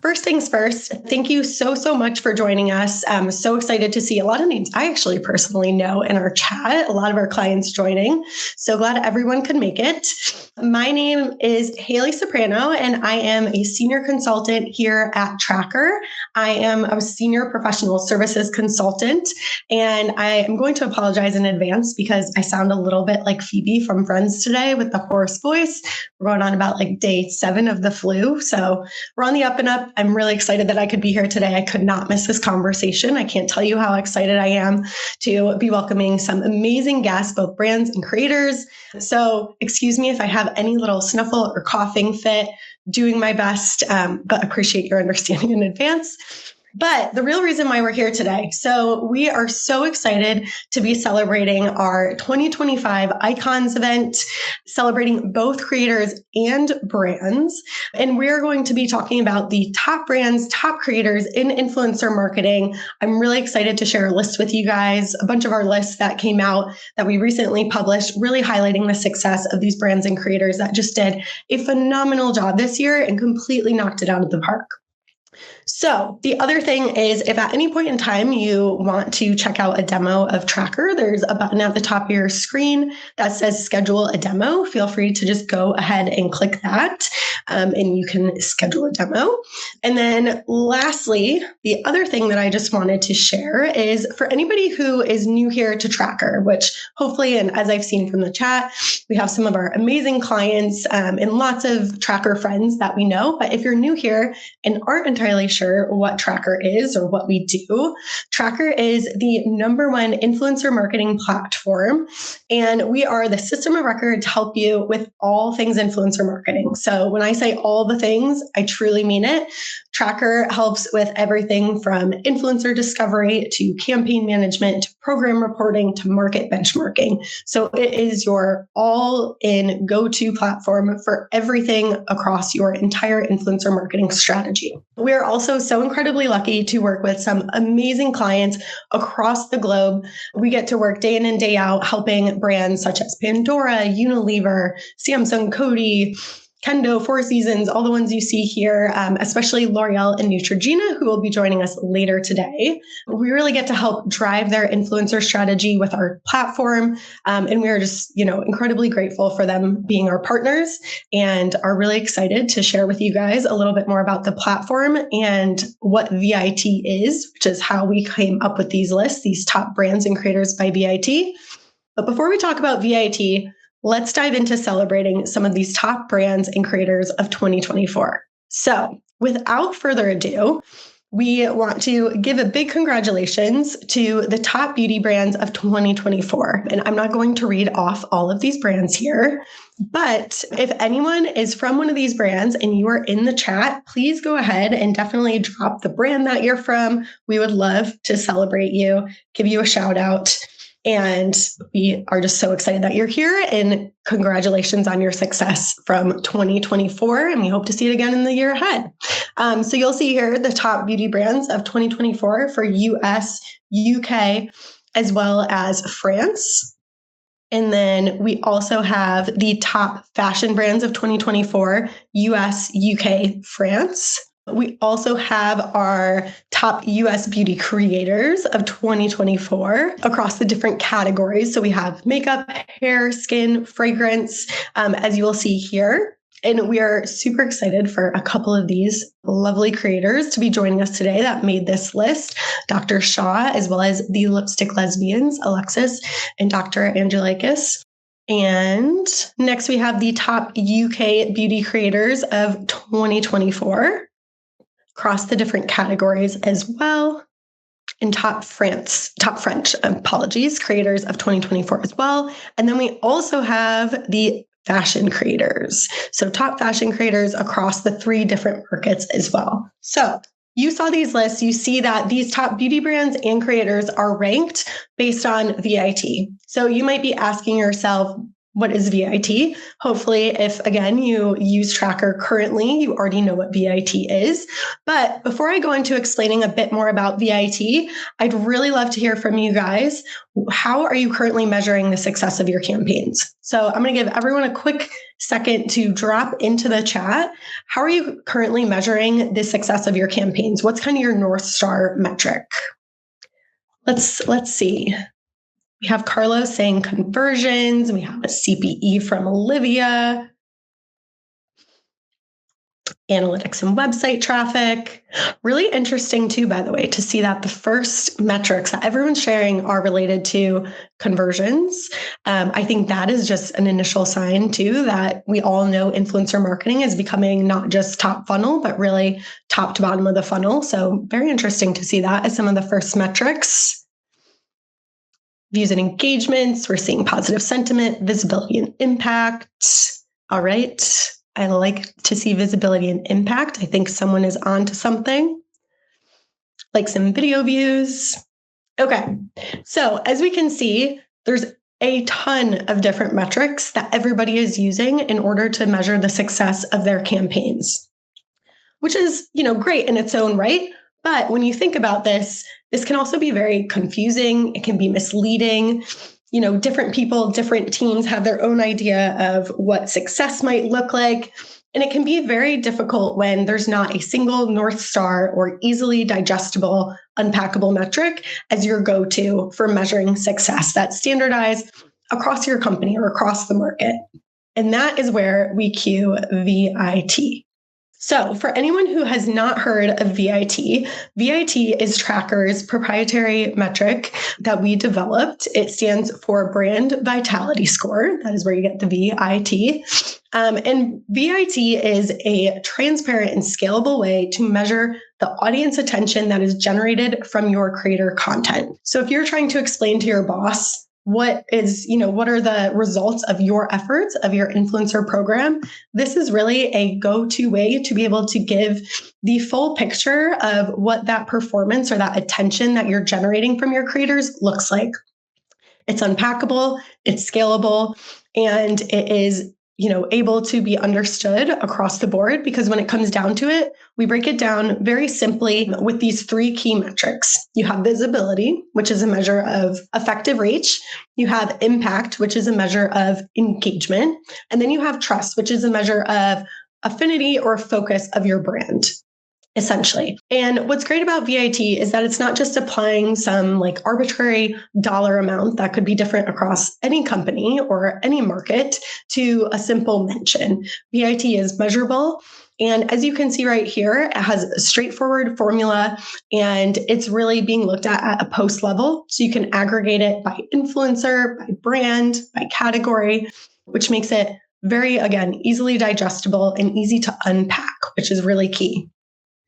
first things first, thank you so much for joining us. I'm so excited to see a lot of names I actually personally know in our chat, a lot of our clients joining. So glad everyone could make it. My name is Haley Soprano, and I am a senior consultant here at Traackr. I am a senior professional services consultant, and I am going to apologize in advance because I sound a little bit like Phoebe from Friends today with the hoarse voice. We're going on about like day 7 of the flu. So we're on the up and up. I'm really excited that I could be here today. I could not miss this conversation. I can't tell you how excited I am to be welcoming some amazing guests, both brands and creators. So excuse me if I have any little sniffle or coughing fit, doing my best, but appreciate your understanding in advance. But the real reason why we're here today, so we are so excited to be celebrating our 2025 Icons event, celebrating both creators and brands. And we're going to be talking about the top brands, top creators in influencer marketing. I'm really excited to share a list with you guys, a bunch of our lists that came out that we recently published, really highlighting the success of these brands and creators that just did a phenomenal job this year and completely knocked it out of the park. So the other thing is, if at any point in time you want to check out a demo of Traackr, there's a button at the top of your screen that says schedule a demo. Feel free to just go ahead and click that, and you can schedule a demo. And then lastly, the other thing that I just wanted to share is for anybody who is new here to Traackr, which hopefully, and as I've seen from the chat, we have some of our amazing clients and lots of Traackr friends that we know. But if you're new here and aren't entirely sure what Traackr is or what we do, Traackr is the #1 influencer marketing platform, and we are the system of record to help you with all things influencer marketing. So when I say all the things, I truly mean it. Traackr helps with everything from influencer discovery to campaign management to program reporting to market benchmarking. So it is your all-in go-to platform for everything across your entire influencer marketing strategy. We're also so incredibly lucky to work with some amazing clients across the globe. We get to work day in and day out helping brands such as Pandora, Unilever, Samsung, Coty, Kendo, Four Seasons, all the ones you see here, especially L'Oreal and Neutrogena, who will be joining us later today. We really get to help drive their influencer strategy with our platform. And we are just, incredibly grateful for them being our partners and are really excited to share with you guys a little bit more about the platform and what VIT is, which is how we came up with these lists, these top brands and creators by VIT. But before we talk about VIT, let's dive into celebrating some of these top brands and creators of 2024. So without further ado, we want to give a big congratulations to the top beauty brands of 2024. And I'm not going to read off all of these brands here, but if anyone is from one of these brands and you are in the chat, please go ahead and definitely drop the brand that you're from. We would love to celebrate you, give you a shout out. And we are just so excited that you're here, and congratulations on your success from 2024. And we hope to see it again in the year ahead. So you'll see here the top beauty brands of 2024 for US, UK, as well as France. And then we also have the top fashion brands of 2024, US, UK, France. We also have our top US beauty creators of 2024 across the different categories. So we have makeup, hair, skin, fragrance, as you will see here. And we are super excited for a couple of these lovely creators to be joining us today that made this list. Dr. Shah, as well as the lipstick lesbians, Alexis and Dr. Androulakis. And next we have the top UK beauty creators of 2024. Across the different categories as well. And top French, creators of 2024 as well. And then we also have the fashion creators. So top fashion creators across the 3 different markets as well. So you saw these lists, you see that these top beauty brands and creators are ranked based on VIT. So you might be asking yourself, what is VIT? Hopefully, if again, you use Traackr currently, you already know what VIT is. But before I go into explaining a bit more about VIT, I'd really love to hear from you guys. How are you currently measuring the success of your campaigns? So I'm going to give everyone a quick second to drop into the chat, how are you currently measuring the success of your campaigns? What's kind of your North Star metric? Let's see. We have Carlos saying conversions. We have a CPE from Olivia. Analytics and website traffic. Really interesting too, by the way, to see that the first metrics that everyone's sharing are related to conversions. I think that is just an initial sign too that we all know influencer marketing is becoming not just top funnel, but really top to bottom of the funnel. So very interesting to see that as some of the first metrics. Views and engagements, we're seeing positive sentiment, visibility and impact. All right. I like to see visibility and impact. I think someone is on to something. Like some video views. Okay. So as we can see, there's a ton of different metrics that everybody is using in order to measure the success of their campaigns, which is, great in its own right. But when you think about this can also be very confusing. It can be misleading. Different people, different teams have their own idea of what success might look like. And it can be very difficult when there's not a single North Star or easily digestible, unpackable metric as your go-to for measuring success that's standardized across your company or across the market. And that is where we cue VIT. So for anyone who has not heard of VIT is Traackr's proprietary metric that we developed. It stands for Brand Vitality Score. That is where you get the VIT. And VIT is a transparent and scalable way to measure the audience attention that is generated from your creator content. So if you're trying to explain to your boss, what are the results of your efforts of your influencer program? This is really a go-to way to be able to give the full picture of what that performance or that attention that you're generating from your creators looks like. It's unpackable, it's scalable, and it is able to be understood across the board, because when it comes down to it, we break it down very simply with these three key metrics. You have visibility, which is a measure of effective reach. You have impact, which is a measure of engagement. And then you have trust, which is a measure of affinity or focus of your brand, essentially. And what's great about VIT is that it's not just applying some arbitrary dollar amount that could be different across any company or any market to a simple mention. VIT is measurable. And as you can see right here, it has a straightforward formula, and it's really being looked at a post level. So you can aggregate it by influencer, by brand, by category, which makes it very, again, easily digestible and easy to unpack, which is really key.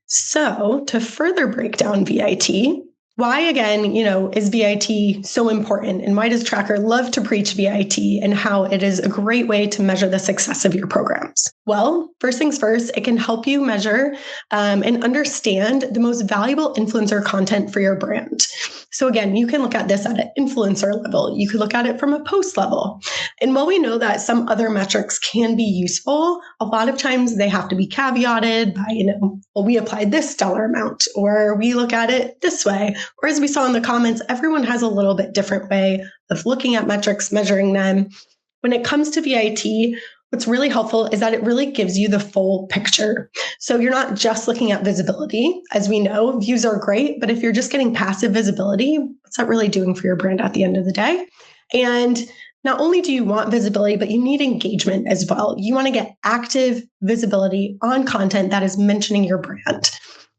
So to further break down VIT, why again, is VIT so important, and why does Traackr love to preach VIT and how it is a great way to measure the success of your programs? Well, first things first, it can help you measure and understand the most valuable influencer content for your brand. So again, you can look at this at an influencer level. You could look at it from a post level. And while we know that some other metrics can be useful, a lot of times they have to be caveated by, we applied this dollar amount, or we look at it this way. Or as we saw in the comments, everyone has a little bit different way of looking at metrics, measuring them. When it comes to VIT, what's really helpful is that it really gives you the full picture. So you're not just looking at visibility. As we know, views are great, but if you're just getting passive visibility, what's that really doing for your brand at the end of the day? And not only do you want visibility, but you need engagement as well. You want to get active visibility on content that is mentioning your brand.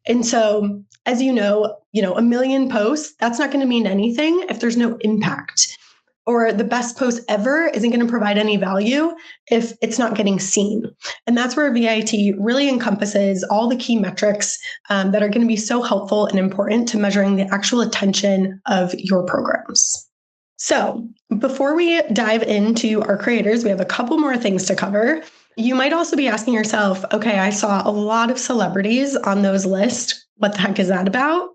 And so, as you know, 1 million posts, that's not going to mean anything if there's no impact. Or the best post ever isn't going to provide any value if it's not getting seen. And that's where VIT really encompasses all the key metrics that are going to be so helpful and important to measuring the actual attention of your programs. So before we dive into our creators, we have a couple more things to cover. You might also be asking yourself, okay, I saw a lot of celebrities on those lists. What the heck is that about?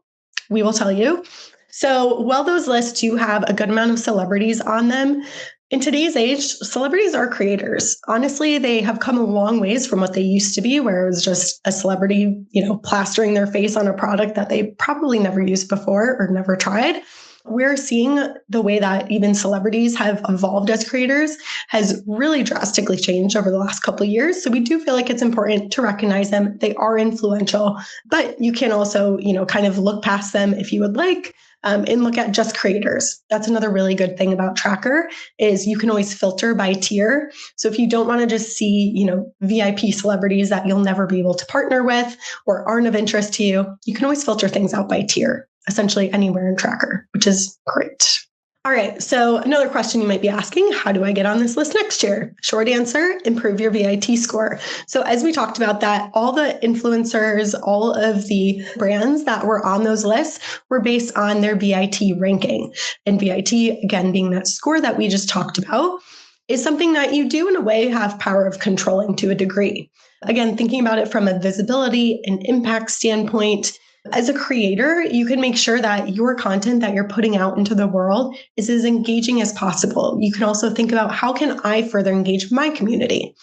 We will tell you. So while those lists do have a good amount of celebrities on them, in today's age, celebrities are creators. Honestly, they have come a long ways from what they used to be, where it was just a celebrity, plastering their face on a product that they probably never used before or never tried. we're seeing the way that even celebrities have evolved as creators has really drastically changed over the last couple of years. So we do feel like it's important to recognize them. They are influential, but you can also, kind of look past them if you would like. And look at just creators. That's another really good thing about Traackr is you can always filter by tier. So if you don't want to just see, VIP celebrities that you'll never be able to partner with or aren't of interest to you, you can always filter things out by tier, essentially anywhere in Traackr, which is great. All right. So another question you might be asking, how do I get on this list next year? Short answer, improve your VIT score. So as we talked about that, all the influencers, all of the brands that were on those lists were based on their VIT ranking. And VIT, again, being that score that we just talked about, is something that you do in a way have power of controlling to a degree. Again, thinking about it from a visibility and impact standpoint, as a creator, you can make sure that your content that you're putting out into the world is as engaging as possible. You can also think about how can I further engage my community?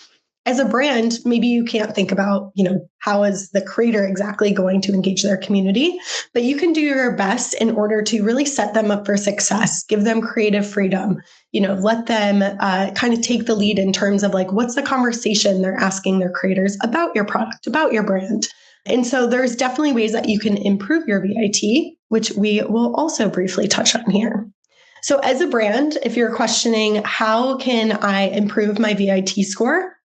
As a brand, maybe you can't think about, how is the creator exactly going to engage their community, but you can do your best in order to really set them up for success, give them creative freedom, let them kind of take the lead in terms of like, what's the conversation they're asking their creators about your product, about your brand. And so there's definitely ways that you can improve your VIT, which we will also briefly touch on here. So as a brand, if you're questioning, how can I improve my VIT score?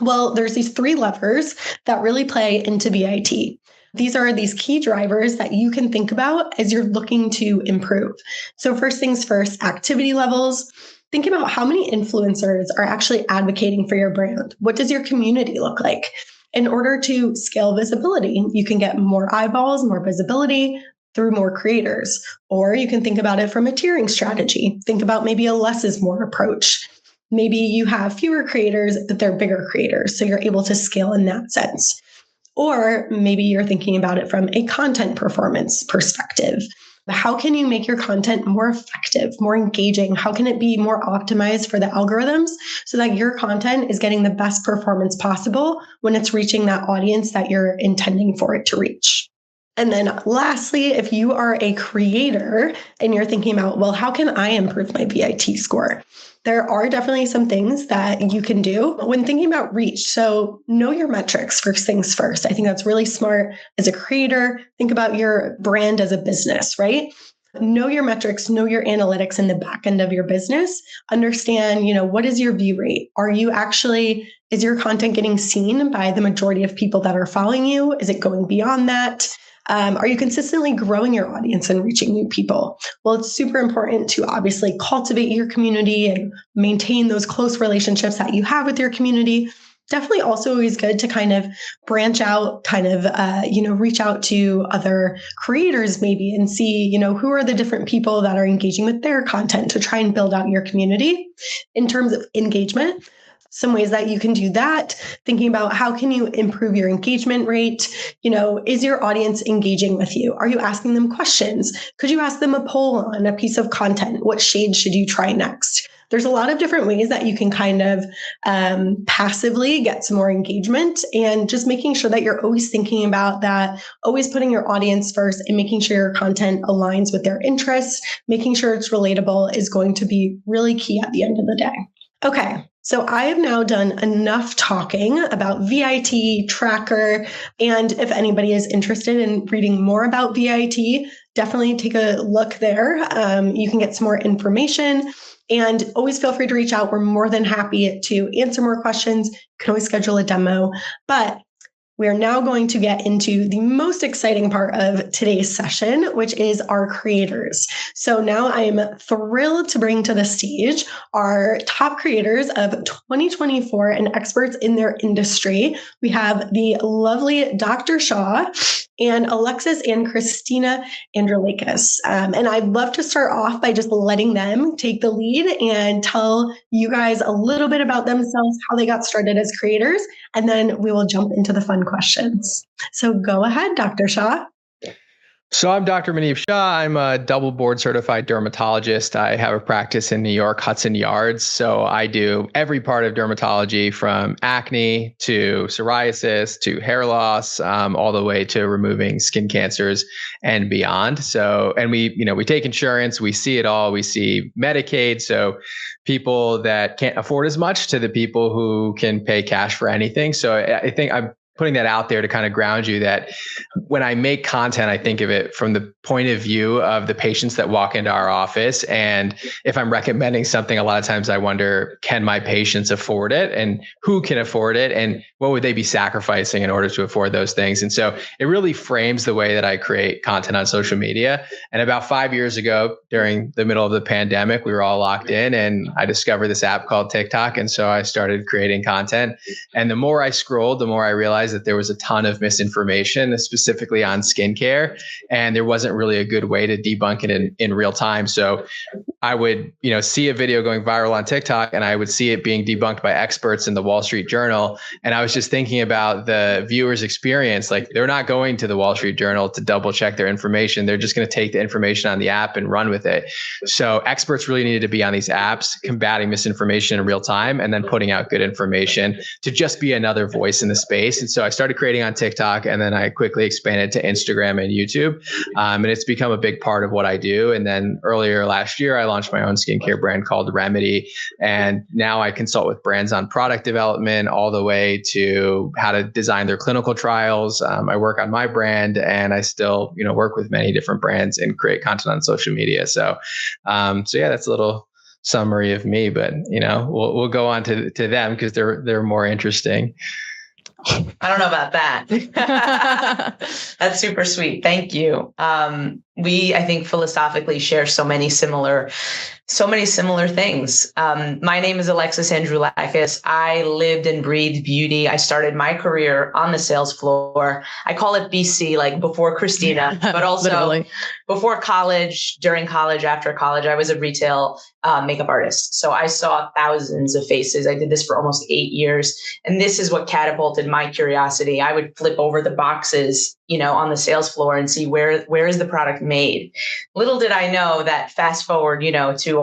Well, there's these 3 levers that really play into VIT. These are these key drivers that you can think about as you're looking to improve. So first things first, activity levels. Think about how many influencers are actually advocating for your brand. What does your community look like? In order to scale visibility, you can get more eyeballs, more visibility through more creators. Or you can think about it from a tiering strategy. Think about maybe a less is more approach. Maybe you have fewer creators, but they're bigger creators, so you're able to scale in that sense. Or maybe you're thinking about it from a content performance perspective. How can you make your content more effective, more engaging? How can it be more optimized for the algorithms so that your content is getting the best performance possible when it's reaching that audience that you're intending for it to reach? And then lastly, if you are a creator and you're thinking about, well, how can I improve my VIT score? There are definitely some things that you can do when thinking about reach. So know your metrics first things first. I think that's really smart as a creator. Think about your brand as a business, right? Know your metrics, know your analytics in the back end of your business. Understand, what is your view rate? Is your content getting seen by the majority of people that are following you? Is it going beyond that? Are you consistently growing your audience and reaching new people? Well, it's super important to obviously cultivate your community and maintain those close relationships that you have with your community. Definitely also always good to kind of branch out, reach out to other creators maybe and see, who are the different people that are engaging with their content to try and build out your community in terms of engagement. Some ways that you can do that, thinking about how can you improve your engagement rate? Is your audience engaging with you? Are you asking them questions? Could you ask them a poll on a piece of content? What shade should you try next? There's a lot of different ways that you can kind of passively get some more engagement, and just making sure that you're always thinking about that, always putting your audience first and making sure your content aligns with their interests, making sure it's relatable is going to be really key at the end of the day. Okay, so I have now done enough talking about VIT, Traackr, and if anybody is interested in reading more about VIT, definitely take a look there. You can get some more information, and always feel free to reach out. We're more than happy to answer more questions. You can always schedule a demo, but we are now going to get into the most exciting part of today's session, which is our creators. So now I'm thrilled to bring to the stage our top creators of 2024 and experts in their industry. We have the lovely Dr. Shah and Alexis and Christina Androulakis. And I'd love to start off by just letting them take the lead and tell you guys a little bit about themselves, how they got started as creators, and then we will jump into the fun questions. So go ahead, Dr. Shah. So I'm Dr. Muneeb Shah. I'm a double board certified dermatologist. I have a practice in New York, Hudson Yards. So I do every part of dermatology from acne to psoriasis to hair loss, all the way to removing skin cancers and beyond. So, and we take insurance, we see it all. We see Medicaid. So people that can't afford as much to the people who can pay cash for anything. So I think I'm putting that out there to kind of ground you that when I make content, I think of it from the point of view of the patients that walk into our office. And if I'm recommending something, a lot of times I wonder, can my patients afford it, and who can afford it, and what would they be sacrificing in order to afford those things? And so it really frames the way that I create content on social media. And about 5 years ago, during the middle of the pandemic, we were all locked in, and I discovered this app called TikTok. And so I started creating content. And the more I scrolled, the more I realized that there was a ton of misinformation, specifically on skincare, and there wasn't really a good way to debunk it in real time. So I would, see a video going viral on TikTok, and I would see it being debunked by experts in the Wall Street Journal. And I was just thinking about the viewer's experience. Like, they're not going to the Wall Street Journal to double check their information. They're just going to take the information on the app and run with it. So experts really needed to be on these apps, combating misinformation in real time, and then putting out good information to just be another voice in the space. And so I started creating on TikTok, and then I quickly expanded to Instagram and YouTube. And it's become a big part of what I do. And then earlier last year, I launched my own skincare brand called Remedy. And now I consult with brands on product development all the way to how to design their clinical trials. I work on my brand, and I still, work with many different brands and create content on social media. So yeah, that's a little summary of me, but we'll go on to them because they're more interesting. I don't know about that. That's super sweet. Thank you. We, I think, philosophically share so many similar things. My name is Alexis Androulakis. I lived and breathed beauty. I started my career on the sales floor. I call it BC, like before Christina, but also before college, during college, after college. I was a retail makeup artist. So I saw thousands of faces. I did this for almost 8 years. And this is what catapulted my curiosity. I would flip over the boxes, on the sales floor and see where is the product made. Little did I know that fast forward, to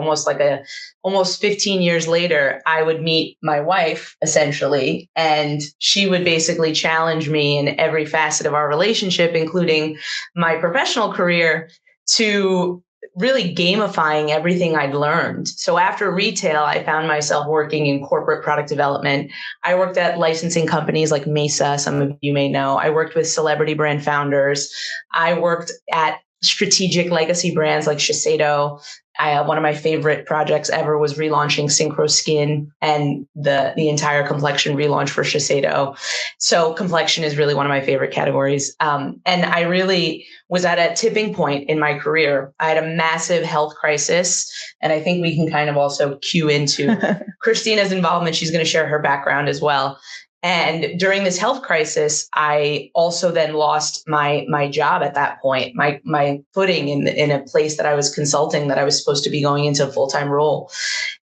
almost 15 years later, I would meet my wife essentially, and she would basically challenge me in every facet of our relationship, including my professional career, to really gamifying everything I'd learned. So after retail, I found myself working in corporate product development. I worked at licensing companies like Mesa, some of you may know. I worked with celebrity brand founders. I worked at strategic legacy brands like Shiseido. One of my favorite projects ever was relaunching Synchro Skin and the entire complexion relaunch for Shiseido. So complexion is really one of my favorite categories. And I really was at a tipping point in my career. I had a massive health crisis, and I think we can kind of also cue into Christina's involvement. She's going to share her background as well. And during this health crisis, I also then lost my job at that point, my footing in a place that I was consulting, that I was supposed to be going into a full-time role.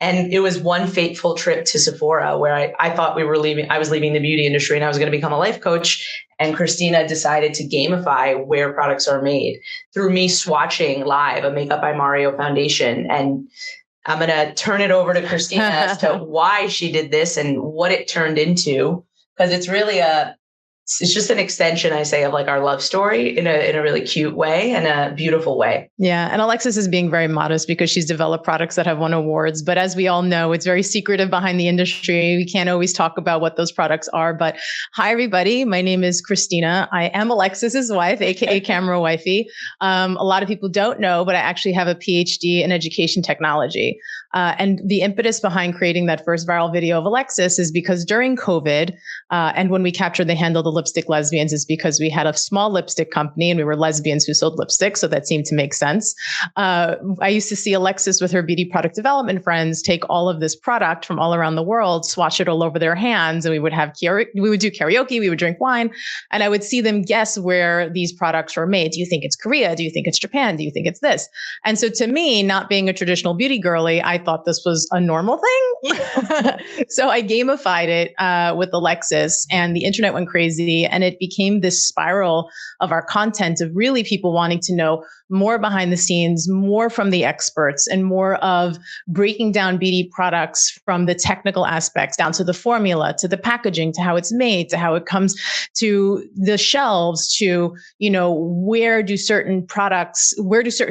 And it was one fateful trip to Sephora where I thought I was leaving the beauty industry and I was going to become a life coach. And Christina decided to gamify where products are made through me swatching live a Makeup by Mario foundation. And I'm going to turn it over to Christina as to why she did this and what it turned into, because it's really it's just an extension, I say, of like our love story in a really cute way and a beautiful way. Yeah. And Alexis is being very modest because she's developed products that have won awards. But as we all know, it's very secretive behind the industry. We can't always talk about what those products are. But hi, everybody. My name is Christina. I am Alexis's wife, AKA Camera Wifey. A lot of people don't know, but I actually have a PhD in education technology. And the impetus behind creating that first viral video of Alexis is because during COVID, and when we captured the handle, the lipstick lesbians, is because we had a small lipstick company and we were lesbians who sold lipstick. So that seemed to make sense. I used to see Alexis with her beauty product development friends take all of this product from all around the world, swatch it all over their hands. And we would do karaoke, we would drink wine, and I would see them guess where these products were made. Do you think it's Korea? Do you think it's Japan? Do you think it's this? And so to me, not being a traditional beauty girly, I thought this was a normal thing. So I gamified it with Alexis, and the internet went crazy. busy. And it became this spiral of our content of really people wanting to know more behind the scenes, more from the experts, and more of breaking down beauty products from the technical aspects down to the formula, to the packaging, to how it's made, to how it comes to the shelves, to, where do certain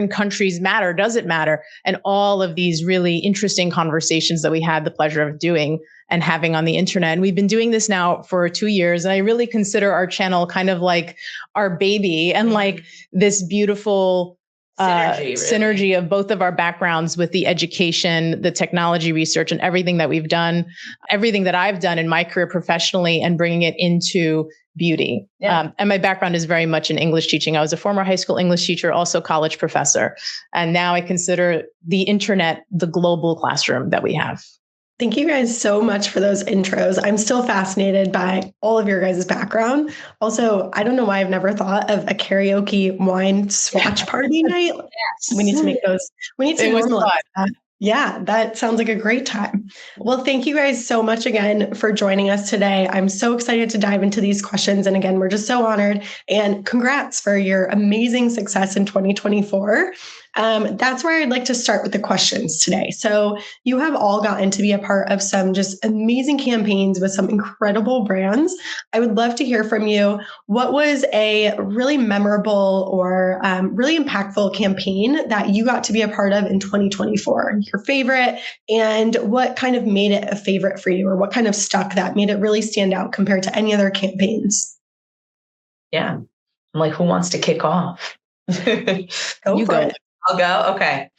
countries matter? Does it matter? And all of these really interesting conversations that we had the pleasure of doing and having on the internet. And we've been doing this now for 2 years. And I really consider our channel kind of like our baby and like this beautiful synergy of both of our backgrounds with the education, the technology research, and everything that we've done, everything that I've done in my career professionally, and bringing it into beauty. Yeah. And my background is very much in English teaching. I was a former high school English teacher, also college professor. And now I consider the internet the global classroom that we have. Thank you guys so much for those intros. I'm still fascinated by all of your guys' background. Also, I don't know why I've never thought of a karaoke wine swatch party night. Yes. We need to make those. We need to normalize that. Yeah, that sounds like a great time. Well, thank you guys so much again for joining us today. I'm so excited to dive into these questions. And again, we're just so honored. And congrats for your amazing success in 2024. That's where I'd like to start with the questions today. So you have all gotten to be a part of some just amazing campaigns with some incredible brands. I would love to hear from you. What was a really memorable or really impactful campaign that you got to be a part of in 2024? Your favorite, and what kind of made it a favorite for you, or what kind of stuck that made it really stand out compared to any other campaigns? Yeah. I'm like, who wants to kick off? Go for it. I'll go. Okay.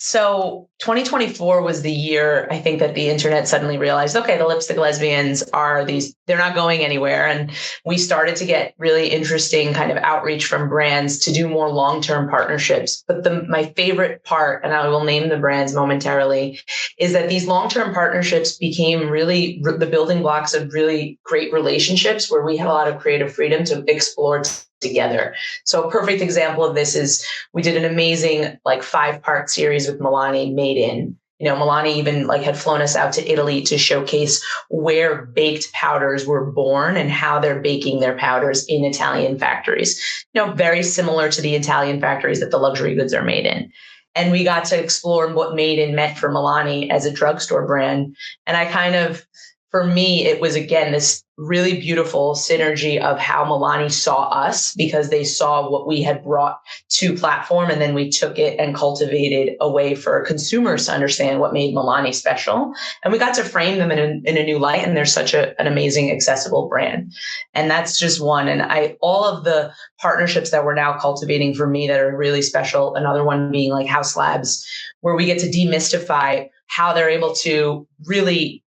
So 2024 was the year, I think, that the internet suddenly realized, okay, the lipstick lesbians they're not going anywhere. And we started to get really interesting kind of outreach from brands to do more long-term partnerships. But my favorite part, and I will name the brands momentarily, is that these long-term partnerships became really the building blocks of really great relationships where we had a lot of creative freedom to explore together. So a perfect example of this is we did an amazing 5-part series with Milani, Made In. Milani even had flown us out to Italy to showcase where baked powders were born and how they're baking their powders in Italian factories. Very similar to the Italian factories that the luxury goods are made in. And we got to explore what Made In meant for Milani as a drugstore brand. And for me, it was, again, this really beautiful synergy of how Milani saw us, because they saw what we had brought to platform, and then we took it and cultivated a way for consumers to understand what made Milani special. And we got to frame them in a new light, and they're such an amazing, accessible brand. And that's just one. And all of the partnerships that we're now cultivating for me that are really special, another one being like House Labs, where we get to demystify how they're able to really,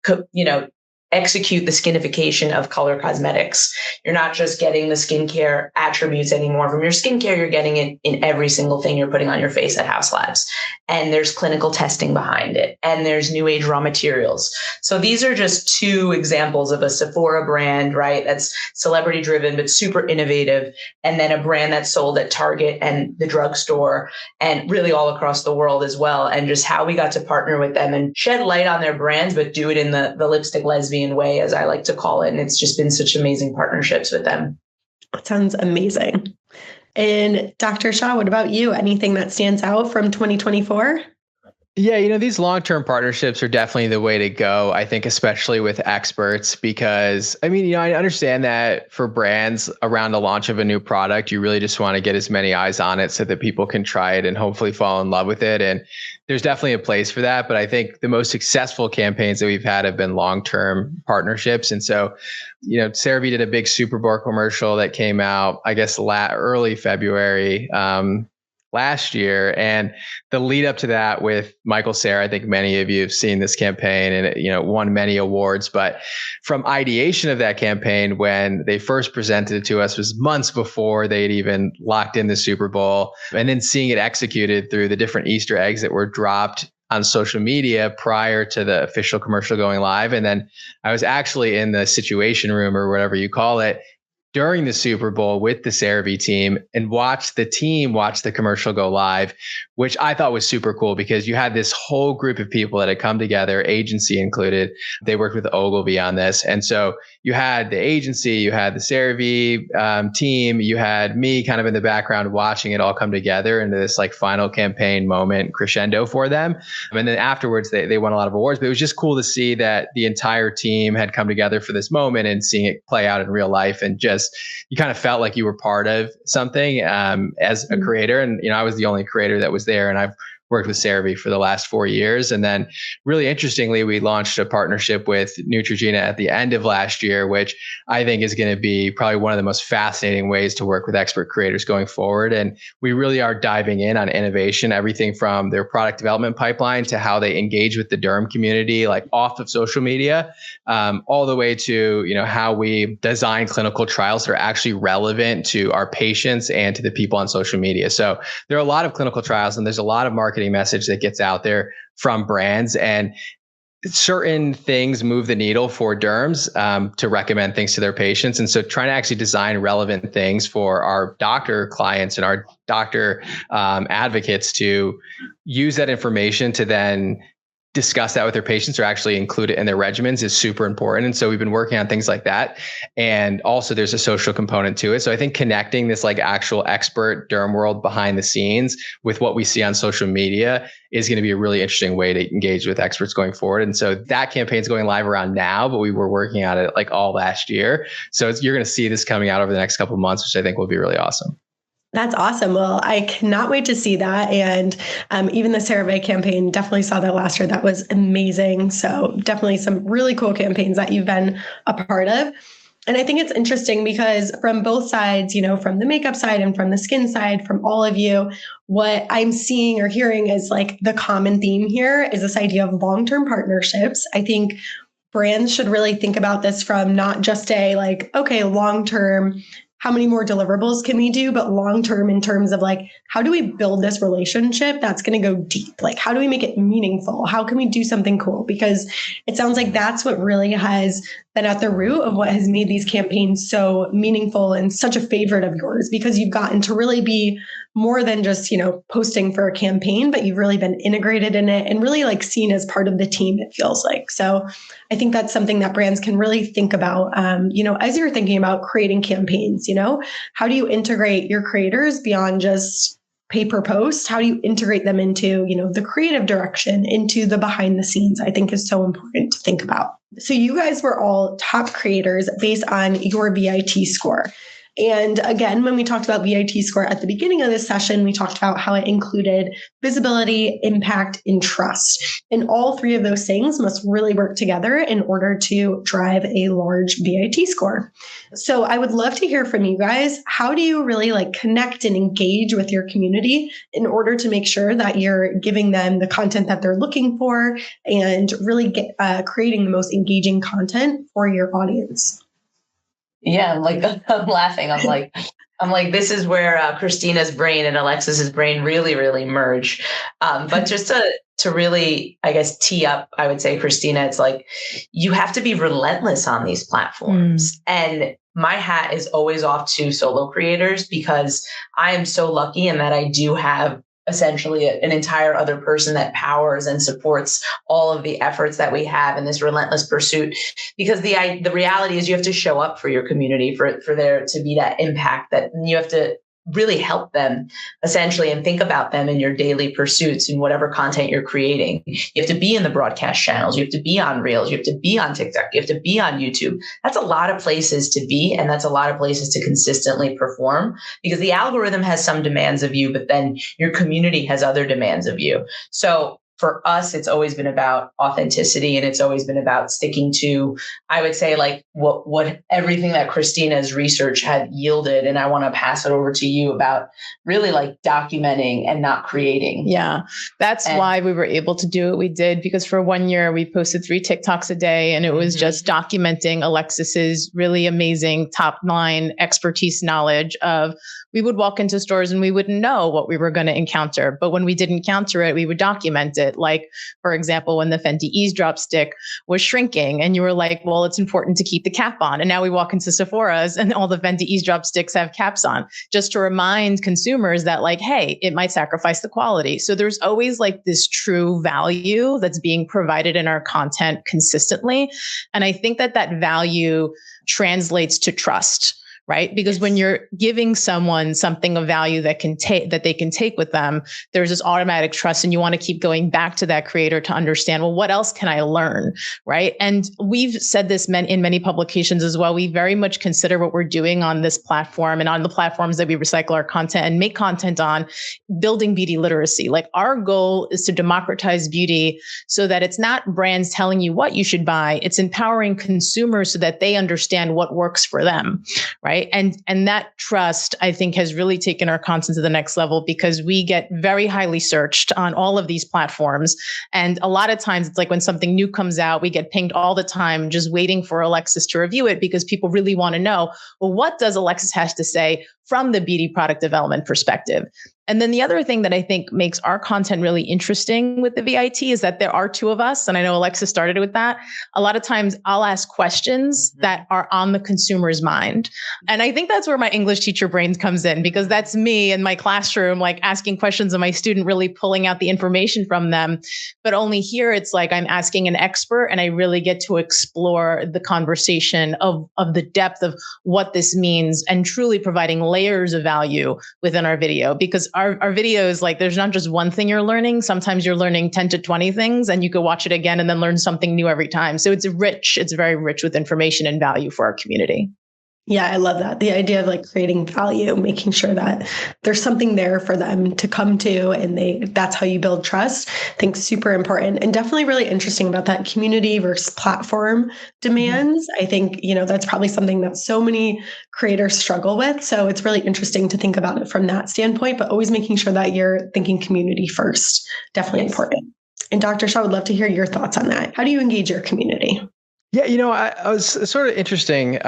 execute the skinification of color cosmetics. You're not just getting the skincare attributes anymore from your skincare, you're getting it in every single thing you're putting on your face at House Labs. And there's clinical testing behind it. And there's new age raw materials. So these are just 2 examples of a Sephora brand, right? That's celebrity driven, but super innovative. And then a brand that's sold at Target and the drugstore and really all across the world as well. And just how we got to partner with them and shed light on their brands, but do it in the lipstick lesbian way, as I like to call it. And it's just been such amazing partnerships with them. That sounds amazing. And Dr. Shah, what about you? Anything that stands out from 2024? Yeah, these long-term partnerships are definitely the way to go, I think, especially with experts, because, I understand that for brands around the launch of a new product, you really just want to get as many eyes on it so that people can try it and hopefully fall in love with it. And there's definitely a place for that. But I think the most successful campaigns that we've had have been long-term partnerships. And so, CeraVe did a big Super Bowl commercial that came out, I guess, early February, last year. And the lead up to that with Michael Cera, I think many of you have seen this campaign, and it, won many awards. But from ideation of that campaign, when they first presented it to us, was months before they'd even locked in the Super Bowl. And then seeing it executed through the different Easter eggs that were dropped on social media prior to the official commercial going live. And then I was actually in the situation room, or whatever you call it, during the Super Bowl with the CeraVe team, and watch the commercial go live which I thought was super cool because you had this whole group of people that had come together, agency included. They worked with Ogilvy on this. And so you had the agency, you had the CeraVe team, you had me kind of in the background watching it all come together into this like final campaign moment crescendo for them. And then afterwards, they won a lot of awards, but it was just cool to see that the entire team had come together for this moment and seeing it play out in real life. And just, you kind of felt like you were part of something as a creator. And, I was the only creator that was there, and I've worked with CeraVe for the last 4 years. And then really interestingly, we launched a partnership with Neutrogena at the end of last year, which I think is going to be probably one of the most fascinating ways to work with expert creators going forward. And we really are diving in on innovation, everything from their product development pipeline to how they engage with the derm community, like off of social media, all the way to, how we design clinical trials that are actually relevant to our patients and to the people on social media. So there are a lot of clinical trials and there's a lot of marketing message that gets out there from brands, and certain things move the needle for derms to recommend things to their patients. And so trying to actually design relevant things for our doctor clients and our doctor advocates to use that information to then discuss that with their patients or actually include it in their regimens is super important. And so we've been working on things like that. And also there's a social component to it. So I think connecting this like actual expert derm world behind the scenes with what we see on social media is going to be a really interesting way to engage with experts going forward. And so that campaign is going live around now, but we were working on it like all last year. So you're going to see this coming out over the next couple of months, which I think will be really awesome. That's awesome. Well, I cannot wait to see that. And even the CeraVe campaign, definitely saw that last year. That was amazing. So definitely some really cool campaigns that you've been a part of. And I think it's interesting because from both sides, from the makeup side and from the skin side, from all of you, what I'm seeing or hearing is like the common theme here is this idea of long-term partnerships. I think brands should really think about this from not just a like, okay, long-term, how many more deliverables can we do, but long-term in terms of like, how do we build this relationship that's going to go deep? Like, how do we make it meaningful? How can we do something cool? Because it sounds like that's what really has been at the root of what has made these campaigns so meaningful and such a favorite of yours, because you've gotten to really be more than just, posting for a campaign, but you've really been integrated in it and really like seen as part of the team, it feels like. So I think that's something that brands can really think about, as you're thinking about creating campaigns, how do you integrate your creators beyond just pay per post? How do you integrate them into, the creative direction, into the behind the scenes? I think is so important to think about. So you guys were all top creators based on your VIT score. And again, when we talked about VIT score at the beginning of this session, we talked about how it included visibility, impact, and trust. And all three of those things must really work together in order to drive a large VIT score. So I would love to hear from you guys. How do you really like connect and engage with your community in order to make sure that you're giving them the content that they're looking for and really creating the most engaging content for your audience? Yeah, I'm laughing. I'm like, this is where Christina's brain and Alexis's brain really, really merge. But just to really, I guess, tee up, I would say, Christina, it's like, you have to be relentless on these platforms. And my hat is always off to solo creators because I am so lucky in that I do have essentially an entire other person that powers and supports all of the efforts that we have in this relentless pursuit. Because the reality is you have to show up for your community for there to be that impact, that you have to really help them essentially and think about them in your daily pursuits and whatever content you're creating. You have to be in the broadcast channels. You have to be on Reels. You have to be on TikTok. You have to be on YouTube. That's a lot of places to be. And that's a lot of places to consistently perform because the algorithm has some demands of you, but then your community has other demands of you. So for us, it's always been about authenticity and it's always been about sticking to, I would say, like what everything that Christina's research had yielded. And I want to pass it over to you about really like documenting and not creating. Yeah, that's why we were able to do what we did, because for 1 year we posted 3 TikToks a day and it was just documenting Alexis's really amazing top line expertise knowledge of, we would walk into stores and we wouldn't know what we were going to encounter. But when we did encounter it, we would document it. it. Like, for example, when the Fenty Eavesdrop stick was shrinking and you were like, well, it's important to keep the cap on. And now we walk into Sephora's and all the Fenty Eavesdrop sticks have caps on, just to remind consumers that like, hey, it might sacrifice the quality. So there's always like this true value that's being provided in our content consistently. And I think that that value translates to trust. Right? Because when you're giving someone something of value that they can take with them, there's this automatic trust, and you want to keep going back to that creator to understand, well, what else can I learn? Right? And we've said this in many publications as well. We very much consider what we're doing on this platform and on the platforms that we recycle our content and make content on, building beauty literacy. Like, our goal is to democratize beauty so that it's not brands telling you what you should buy. It's empowering consumers so that they understand what works for them. Right? And that trust, I think, has really taken our content to the next level, because we get very highly searched on all of these platforms. And a lot of times it's like when something new comes out, we get pinged all the time, just waiting for Alexis to review it, because people really want to know, well, what does Alexis have to say from the beauty product development perspective? And then the other thing that I think makes our content really interesting with the VIT is that there are two of us. And I know Alexis started with that. A lot of times I'll ask questions that are on the consumer's mind. And I think that's where my English teacher brain comes in, because that's me in my classroom, like asking questions of my student, really pulling out the information from them. But only here, it's like I'm asking an expert, and I really get to explore the conversation of the depth of what this means, and truly providing layers of value within our video. Because our videos, like, there's not just one thing you're learning. Sometimes you're learning 10 to 20 things, and you could watch it again and then learn something new every time. So it's rich. It's very rich with information and value for our community. Yeah, I love that. The idea of like creating value, making sure that there's something there for them to come to, and that's how you build trust. I think super important, and definitely really interesting about that community versus platform demands. I think, that's probably something that so many creators struggle with. So it's really interesting to think about it from that standpoint, but always making sure that you're thinking community first. Definitely important. And Dr. Shah, would love to hear your thoughts on that. How do you engage your community? Yeah, I was sort of interesting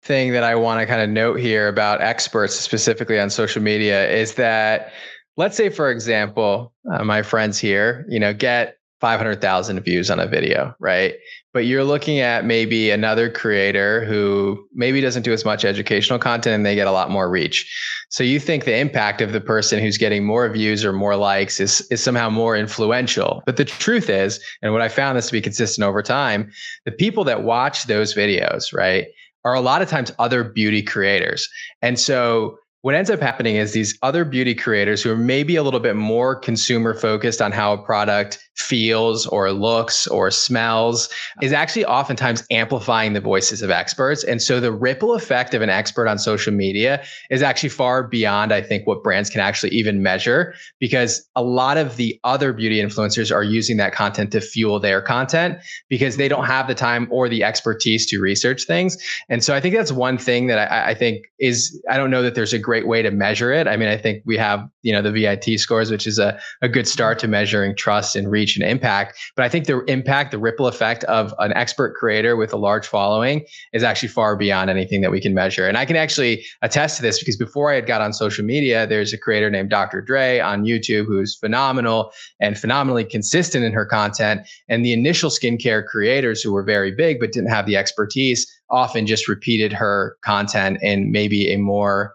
thing that I want to kind of note here about experts, specifically on social media, is that, let's say, for example, my friends here, get 500,000 views on a video, right? But you're looking at maybe another creator who maybe doesn't do as much educational content, and they get a lot more reach. So you think the impact of the person who's getting more views or more likes is somehow more influential. But the truth is, and what I found this to be consistent over time, the people that watch those videos, right, are a lot of times other beauty creators. And so what ends up happening is these other beauty creators who are maybe a little bit more consumer focused on how a product feels or looks or smells is actually oftentimes amplifying the voices of experts. And so the ripple effect of an expert on social media is actually far beyond, I think, what brands can actually even measure, because a lot of the other beauty influencers are using that content to fuel their content because they don't have the time or the expertise to research things. And so I think that's one thing that I think is, I don't know that there's a great way to measure it. I mean, I think we have, the VIT scores, which is a good start to measuring trust and reach and impact. But I think the impact, the ripple effect of an expert creator with a large following is actually far beyond anything that we can measure. And I can actually attest to this because before I had got on social media, there's a creator named Dr. Dre on YouTube who's phenomenal and phenomenally consistent in her content. And the initial skincare creators who were very big but didn't have the expertise often just repeated her content in maybe a more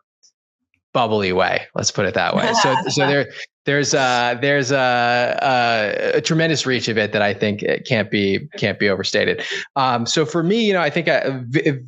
bubbly way. Let's put it that way. So there's a tremendous reach of it that I think it can't be overstated. So for me, I think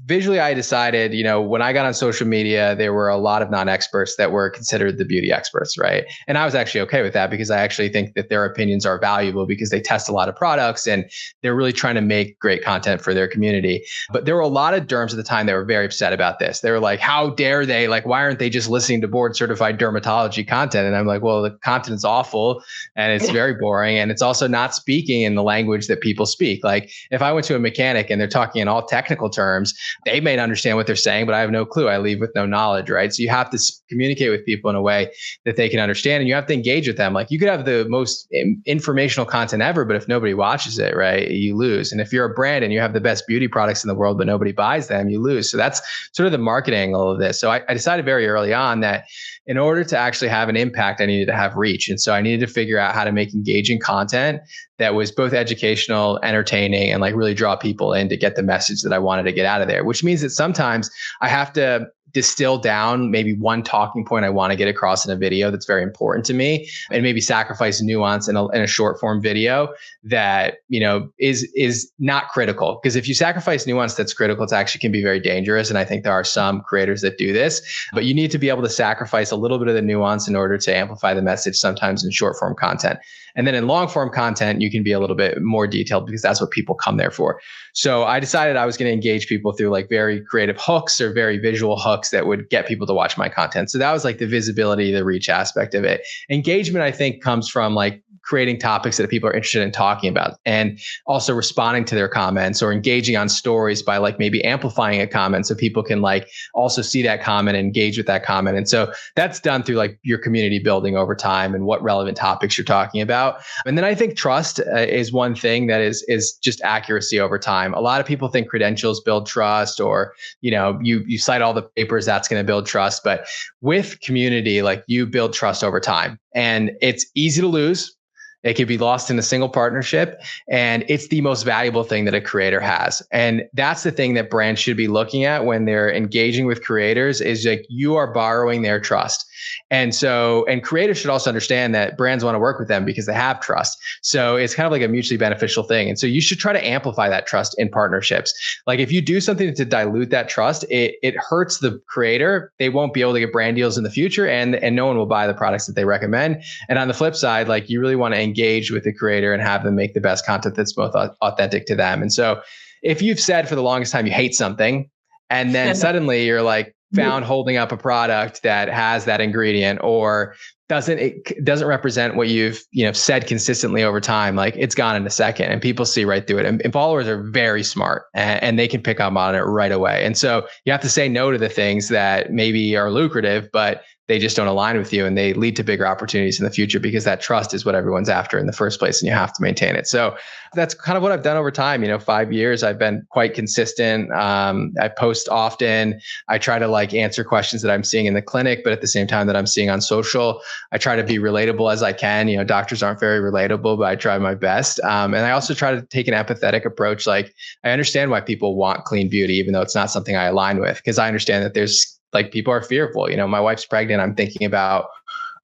visually I decided, when I got on social media, there were a lot of non-experts that were considered the beauty experts, right? And I was actually okay with that because I actually think that their opinions are valuable because they test a lot of products and they're really trying to make great content for their community. But there were a lot of derms at the time that were very upset about this. They were like, how dare they? Like, why aren't they just listening to board certified dermatology content? And I'm like, well, the content is awful and it's very boring. And it's also not speaking in the language that people speak. Like if I went to a mechanic and they're talking in all technical terms, they may understand what they're saying, but I have no clue. I leave with no knowledge, right? So you have to communicate with people in a way that they can understand, and you have to engage with them. Like you could have the most informational content ever, but if nobody watches it, right, you lose. And if you're a brand and you have the best beauty products in the world, but nobody buys them, you lose. So that's sort of the market angle of this. So I decided very early on that in order to actually have an impact, I needed to have have reach. And so I needed to figure out how to make engaging content that was both educational, entertaining, and like really draw people in to get the message that I wanted to get out of there, which means that sometimes I have to distill down maybe one talking point I want to get across in a video that's very important to me, and maybe sacrifice nuance in a short form video that, is not critical. Because if you sacrifice nuance that's critical, it actually can be very dangerous. And I think there are some creators that do this, but you need to be able to sacrifice a little bit of the nuance in order to amplify the message sometimes in short form content. And then in long form content, you can be a little bit more detailed because that's what people come there for. So I decided I was going to engage people through like very creative hooks or very visual hooks that would get people to watch my content. So that was like the visibility, the reach aspect of it. Engagement, I think, comes from like creating topics that people are interested in talking about, and also responding to their comments or engaging on stories by like maybe amplifying a comment so people can like also see that comment and engage with that comment. And so that's done through like your community building over time and what relevant topics you're talking about. And then I think trust is one thing that is just accuracy over time. A lot of people think credentials build trust, or you cite all the papers, that's going to build trust. But with community, like, you build trust over time, and it's easy to lose. It could be lost in a single partnership, and it's the most valuable thing that a creator has. And that's the thing that brands should be looking at when they're engaging with creators, is like, you are borrowing their trust. And creators should also understand that brands want to work with them because they have trust. So it's kind of like a mutually beneficial thing. And so you should try to amplify that trust in partnerships. Like, if you do something to dilute that trust, it hurts the creator. They won't be able to get brand deals in the future, and no one will buy the products that they recommend. And on the flip side, like, you really want to engage with the creator and have them make the best content that's most authentic to them. And so if you've said for the longest time you hate something, and then suddenly you're like found holding up a product that has that ingredient, or doesn't represent what you've said consistently over time, like, it's gone in a second, and people see right through it. And followers are very smart, and they can pick up on it right away. And so you have to say no to the things that maybe are lucrative, but they just don't align with you, and they lead to bigger opportunities in the future, because that trust is what everyone's after in the first place, and you have to maintain it. So that's kind of what I've done over time. 5 years, I've been quite consistent. I post often. I try to like answer questions that I'm seeing in the clinic, but at the same time that I'm seeing on social. I try to be relatable as I can. Doctors aren't very relatable, but I try my best. And I also try to take an empathetic approach. Like, I understand why people want clean beauty, even though it's not something I align with, because I understand that there's like, people are fearful. My wife's pregnant. I'm thinking about,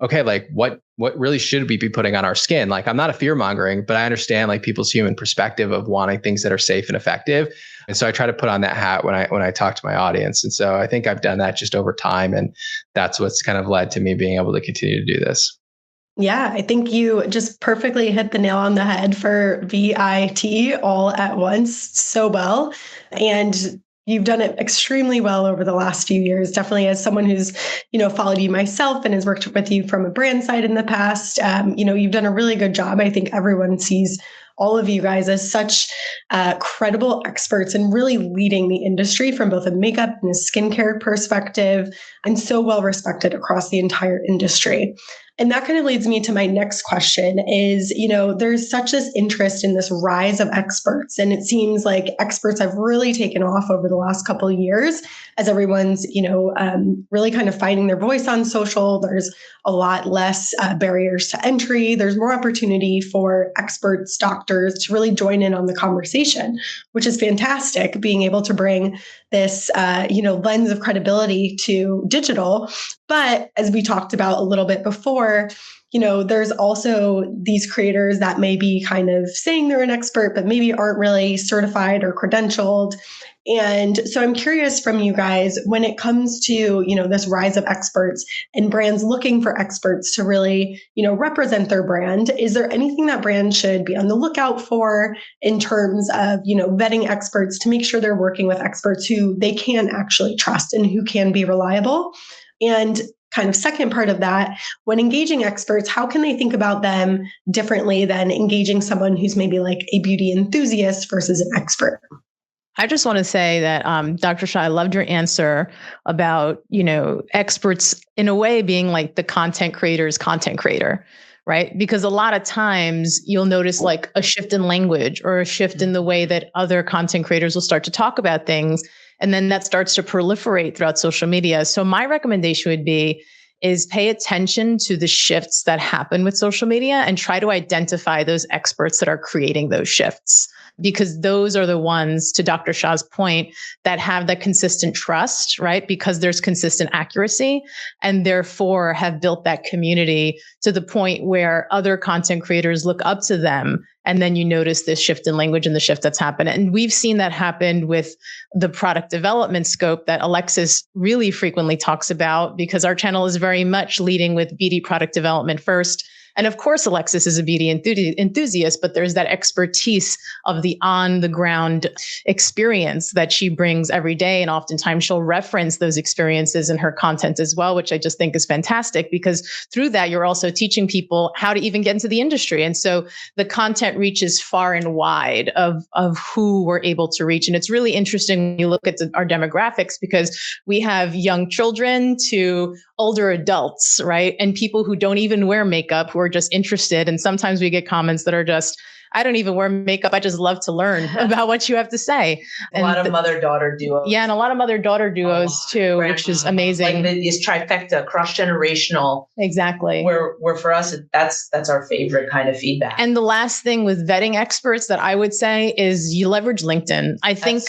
okay, like what really should we be putting on our skin? Like, I'm not a fear mongering, but I understand like people's human perspective of wanting things that are safe and effective. And so I try to put on that hat when I talk to my audience. And so I think I've done that just over time. And that's what's kind of led to me being able to continue to do this. Yeah, I think you just perfectly hit the nail on the head for VIT, all at once, so well. And you've done it extremely well over the last few years. Definitely, as someone who's, followed you myself and has worked with you from a brand side in the past, you've done a really good job. I think everyone sees all of you guys as such credible experts and really leading the industry from both a makeup and a skincare perspective, and so well respected across the entire industry. And that kind of leads me to my next question is, there's such this interest in this rise of experts. And it seems like experts have really taken off over the last couple of years as everyone's, really kind of finding their voice on social. There's a lot less barriers to entry. There's more opportunity for experts, doctors to really join in on the conversation, which is fantastic, being able to bring this, lens of credibility to digital. But as we talked about a little bit before, there's also these creators that may be kind of saying they're an expert, but maybe aren't really certified or credentialed. And so I'm curious from you guys, when it comes to, this rise of experts and brands looking for experts to really, represent their brand, is there anything that brands should be on the lookout for in terms of, vetting experts to make sure they're working with experts who they can actually trust and who can be reliable? And kind of second part of that, when engaging experts, how can they think about them differently than engaging someone who's maybe like a beauty enthusiast versus an expert? I just want to say that, Dr. Shah, I loved your answer about, experts in a way being like the content creator's content creator, right? Because a lot of times you'll notice like a shift in language or a shift in the way that other content creators will start to talk about things. And then that starts to proliferate throughout social media. So my recommendation would be, is pay attention to the shifts that happen with social media and try to identify those experts that are creating those shifts. Because those are the ones, to Dr. Shah's point, that have that consistent trust, right? Because there's consistent accuracy, and therefore have built that community to the point where other content creators look up to them. And then you notice this shift in language and the shift that's happened. And we've seen that happen with the product development scope that Alexis really frequently talks about, because our channel is very much leading with beauty product development first. And of course, Alexis is a beauty enthusiast, but there's that expertise of the on the ground experience that she brings every day. And oftentimes she'll reference those experiences in her content as well, which I just think is fantastic, because through that, you're also teaching people how to even get into the industry. And so the content reaches far and wide of who we're able to reach. And it's really interesting when you look at our demographics, because we have young children to older adults, right? And people who don't even wear makeup, who are just interested. And sometimes we get comments that are just, I don't even wear makeup. I just love to learn about what you have to say. A lot of mother-daughter duos. Yeah, and a lot of mother-daughter duos too, which is amazing. Like this trifecta, cross-generational. Exactly. Where for us, that's our favorite kind of feedback. And the last thing with vetting experts that I would say is you leverage LinkedIn. I think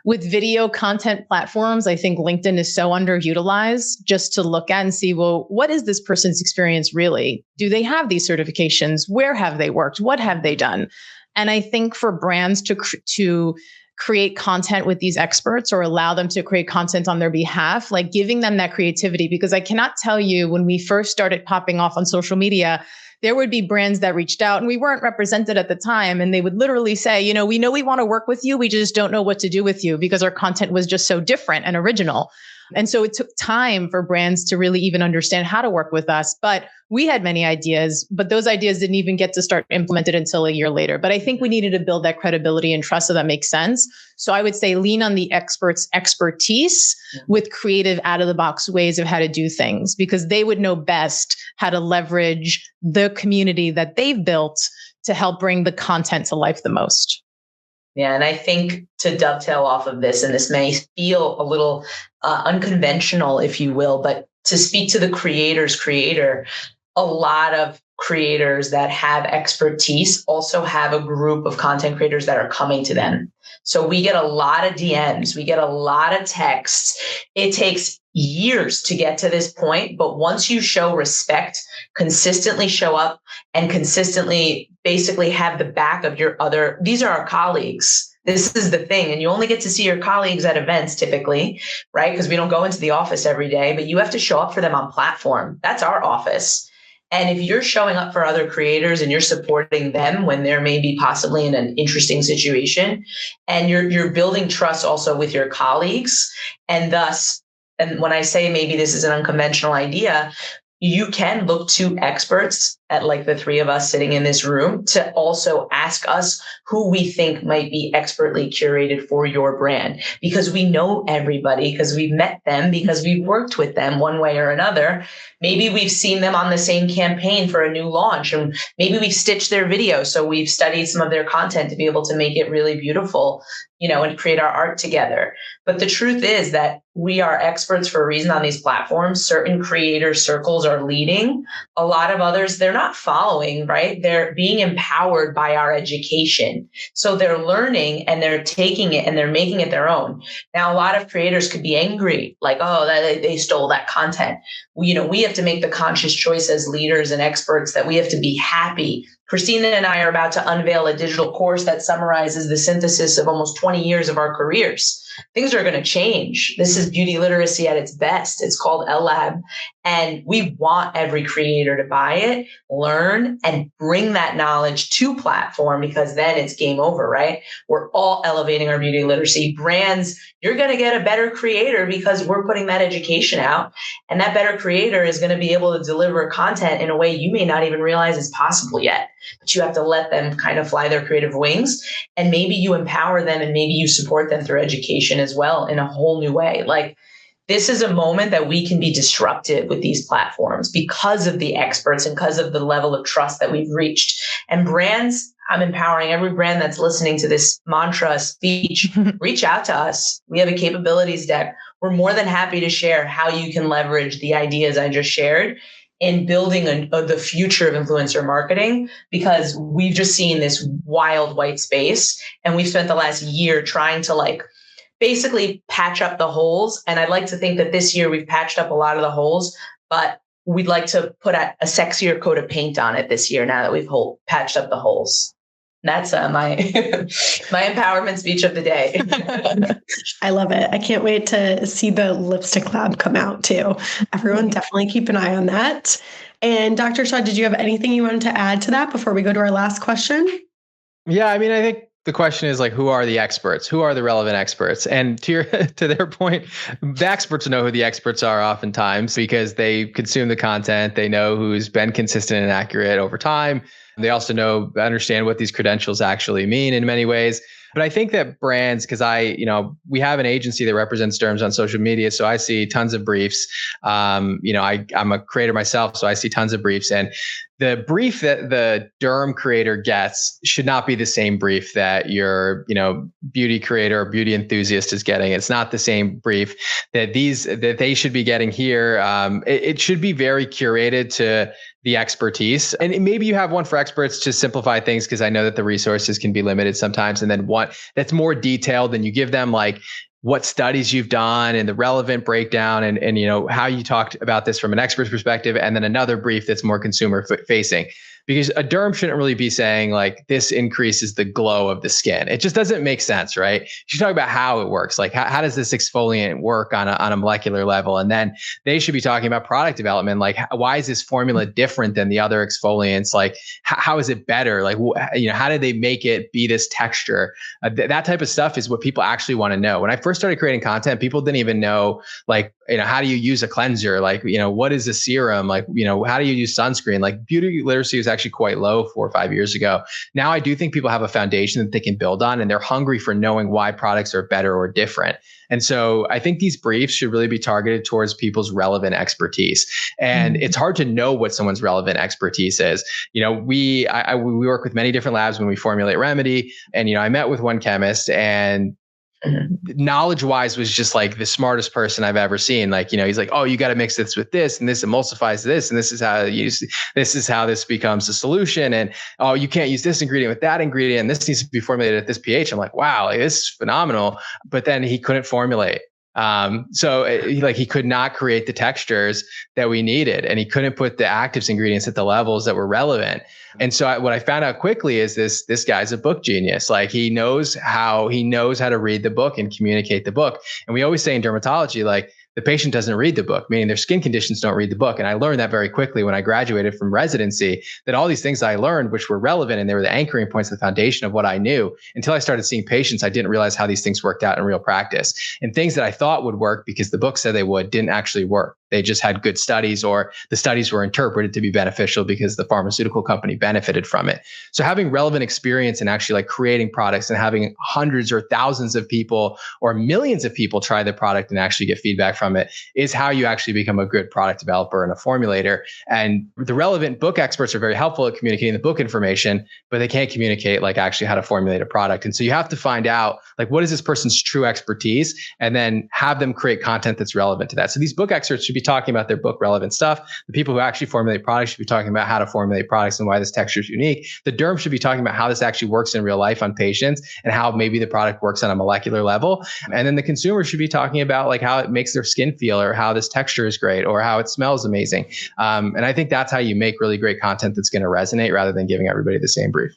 with video content platforms, I think LinkedIn is so underutilized just to look at and see, well, what is this person's experience really? Do they have these certifications? Where have they worked? What have they done? And I think for brands to create content with these experts or allow them to create content on their behalf, like giving them that creativity, because I cannot tell you when we first started popping off on social media, there would be brands that reached out and we weren't represented at the time. And they would literally say, we know we want to work with you. We just don't know what to do with you because our content was just so different and original. And so it took time for brands to really even understand how to work with us. But we had many ideas, but those ideas didn't even get to start implemented until a year later. But I think we needed to build that credibility and trust so that makes sense. So I would say lean on the experts' expertise with creative out-of-the-box ways of how to do things, because they would know best how to leverage the community that they've built to help bring the content to life the most. Yeah, and I think to dovetail off of this, and this may feel a little unconventional, if you will, but to speak to the creator's creator, a lot of creators that have expertise also have a group of content creators that are coming to them. So we get a lot of DMs, we get a lot of texts. It takes years to get to this point, but once you show respect, consistently show up, and consistently basically have the back of these are our colleagues. This is the thing. And you only get to see your colleagues at events typically, right? Because we don't go into the office every day, but you have to show up for them on platform. That's our office. And if you're showing up for other creators and you're supporting them when they're maybe possibly in an interesting situation, and you're building trust also with your colleagues, and thus, and when I say maybe this is an unconventional idea, you can look to experts at like the three of us sitting in this room to also ask us who we think might be expertly curated for your brand, because we know everybody, because we've met them, because we've worked with them one way or another. Maybe we've seen them on the same campaign for a new launch, and maybe we've stitched their video. So we've studied some of their content to be able to make it really beautiful, and create our art together. But the truth is that we are experts for a reason on these platforms. Certain creator circles are leading. A lot of others, they're not following, right? They're being empowered by our education. So they're learning and they're taking it and they're making it their own. Now, a lot of creators could be angry, like, oh, they stole that content. We have to make the conscious choice as leaders and experts that we have to be happy. Christina and I are about to unveil a digital course that summarizes the synthesis of almost 20 years of our careers. Things are going to change. This is beauty literacy at its best. It's called L-Lab. And we want every creator to buy it, learn, and bring that knowledge to platform, because then it's game over, right? We're all elevating our beauty literacy. Brands, you're going to get a better creator because we're putting that education out. And that better creator is going to be able to deliver content in a way you may not even realize is possible yet. But you have to let them kind of fly their creative wings. And maybe you empower them and maybe you support them through education as well in a whole new way. Like, this is a moment that we can be disruptive with these platforms because of the experts and because of the level of trust that we've reached. And brands, I'm empowering every brand that's listening to this mantra speech, reach out to us. We have a capabilities deck. we're more than happy to share how you can leverage the ideas I just shared in building the future of influencer marketing, because we've just seen this wild white space, and we've spent the last year trying to like basically patch up the holes. And I'd like to think that this year we've patched up a lot of the holes, but we'd like to put a sexier coat of paint on it this year now that we've patched up the holes. That's my my empowerment speech of the day. I love it. I can't wait to see the lipstick lab come out too. Everyone definitely keep an eye on that. And Dr. Shah, did you have anything you wanted to add to that before we go to our last question? Yeah, I mean, I think the question is like, who are the experts? Who are the relevant experts? And to their point, the experts know who the experts are oftentimes because they consume the content. They know who's been consistent and accurate over time. They also understand what these credentials actually mean in many ways. But I think that brands, because we have an agency that represents derms on social media. So I see tons of briefs. I'm a creator myself, so I see tons of briefs. And the brief that the derm creator gets should not be the same brief that your, beauty creator or beauty enthusiast is getting. It's not the same brief that they should be getting here. It should be very curated to the expertise. And maybe you have one for experts to simplify things, because I know that the resources can be limited sometimes. And then one that's more detailed, and you give them like what studies you've done and the relevant breakdown and how you talked about this from an expert's perspective, and then another brief that's more consumer facing. Because a derm shouldn't really be saying like this increases the glow of the skin. It just doesn't make sense, right? You should talk about how it works. Like how does this exfoliant work on a molecular level? And then they should be talking about product development. Like why is this formula different than the other exfoliants? Like how is it better? Like, how did they make it be this texture? That type of stuff is what people actually want to know. When I first started creating content, people didn't even know like, how do you use a cleanser? Like, what is a serum? Like, how do you use sunscreen? Like beauty literacy was actually quite low 4 or 5 years ago. Now I do think people have a foundation that they can build on, and they're hungry for knowing why products are better or different. And so I think these briefs should really be targeted towards people's relevant expertise. And it's hard to know what someone's relevant expertise is. We work with many different labs when we formulate remedy. And, I met with one chemist, and knowledge-wise was just like the smartest person I've ever seen. Like, he's like, oh, you got to mix this with this, and this emulsifies this, and this is how this becomes a solution. And oh, you can't use this ingredient with that ingredient, and this needs to be formulated at this pH. I'm like, wow, like, this is phenomenal. But then he couldn't formulate. He could not create the textures that we needed, and he couldn't put the actives ingredients at the levels that were relevant. And so what I found out quickly is this guy's a book genius. Like he knows how to read the book and communicate the book. And we always say in dermatology, like the patient doesn't read the book, meaning their skin conditions don't read the book. And I learned that very quickly when I graduated from residency, that all these things I learned, which were relevant and they were the anchoring points, the foundation of what I knew, until I started seeing patients, I didn't realize how these things worked out in real practice. And things that I thought would work because the book said they would didn't actually work. They just had good studies, or the studies were interpreted to be beneficial because the pharmaceutical company benefited from it. So having relevant experience and actually like creating products and having hundreds or thousands of people or millions of people try the product and actually get feedback from it is how you actually become a good product developer and a formulator. And the relevant book experts are very helpful at communicating the book information, but they can't communicate like actually how to formulate a product. And so you have to find out like, what is this person's true expertise, and then have them create content that's relevant to that. So these book experts should be talking about their book relevant stuff. The people who actually formulate products should be talking about how to formulate products and why this texture is unique. The derm should be talking about how this actually works in real life on patients and how maybe the product works on a molecular level. And then the consumer should be talking about like how it makes their skin feel, or how this texture is great, or how it smells amazing. And I think that's how you make really great content that's going to resonate, rather than giving everybody the same brief.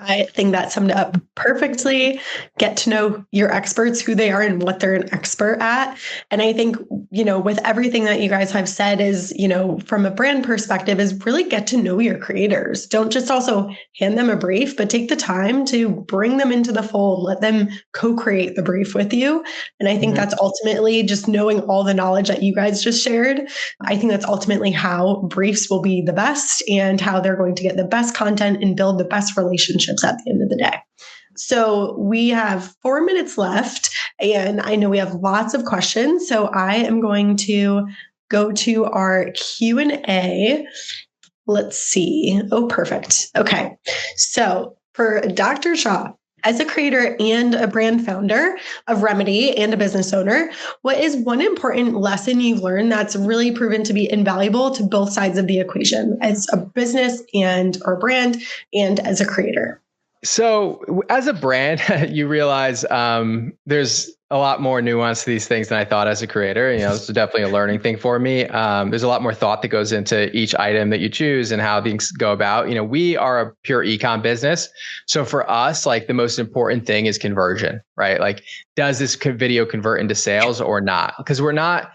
I think that summed it up perfectly. Get to know your experts, who they are and what they're an expert at. And I think, with everything that you guys have said is, from a brand perspective, is really get to know your creators. Don't just also hand them a brief, but take the time to bring them into the fold, let them co-create the brief with you. And I think that's ultimately just knowing all the knowledge that you guys just shared. I think that's ultimately how briefs will be the best, and how they're going to get the best content and build the best relationships at the end of the day. So we have 4 minutes left, and I know we have lots of questions. So I am going to go to our Q&A. Let's see. Oh, perfect. Okay. So for Dr. Shah, As a creator and a brand founder of Remedy and a business owner, what is one important lesson you've learned that's really proven to be invaluable to both sides of the equation as a business and or brand and as a creator? So as a brand, you realize there's a lot more nuance to these things than I thought as a creator. It's definitely a learning thing for me. There's a lot more thought that goes into each item that you choose and how things go about. We are a pure e-com business. So for us, like the most important thing is conversion, right? Like, does this video convert into sales or not? Because we're not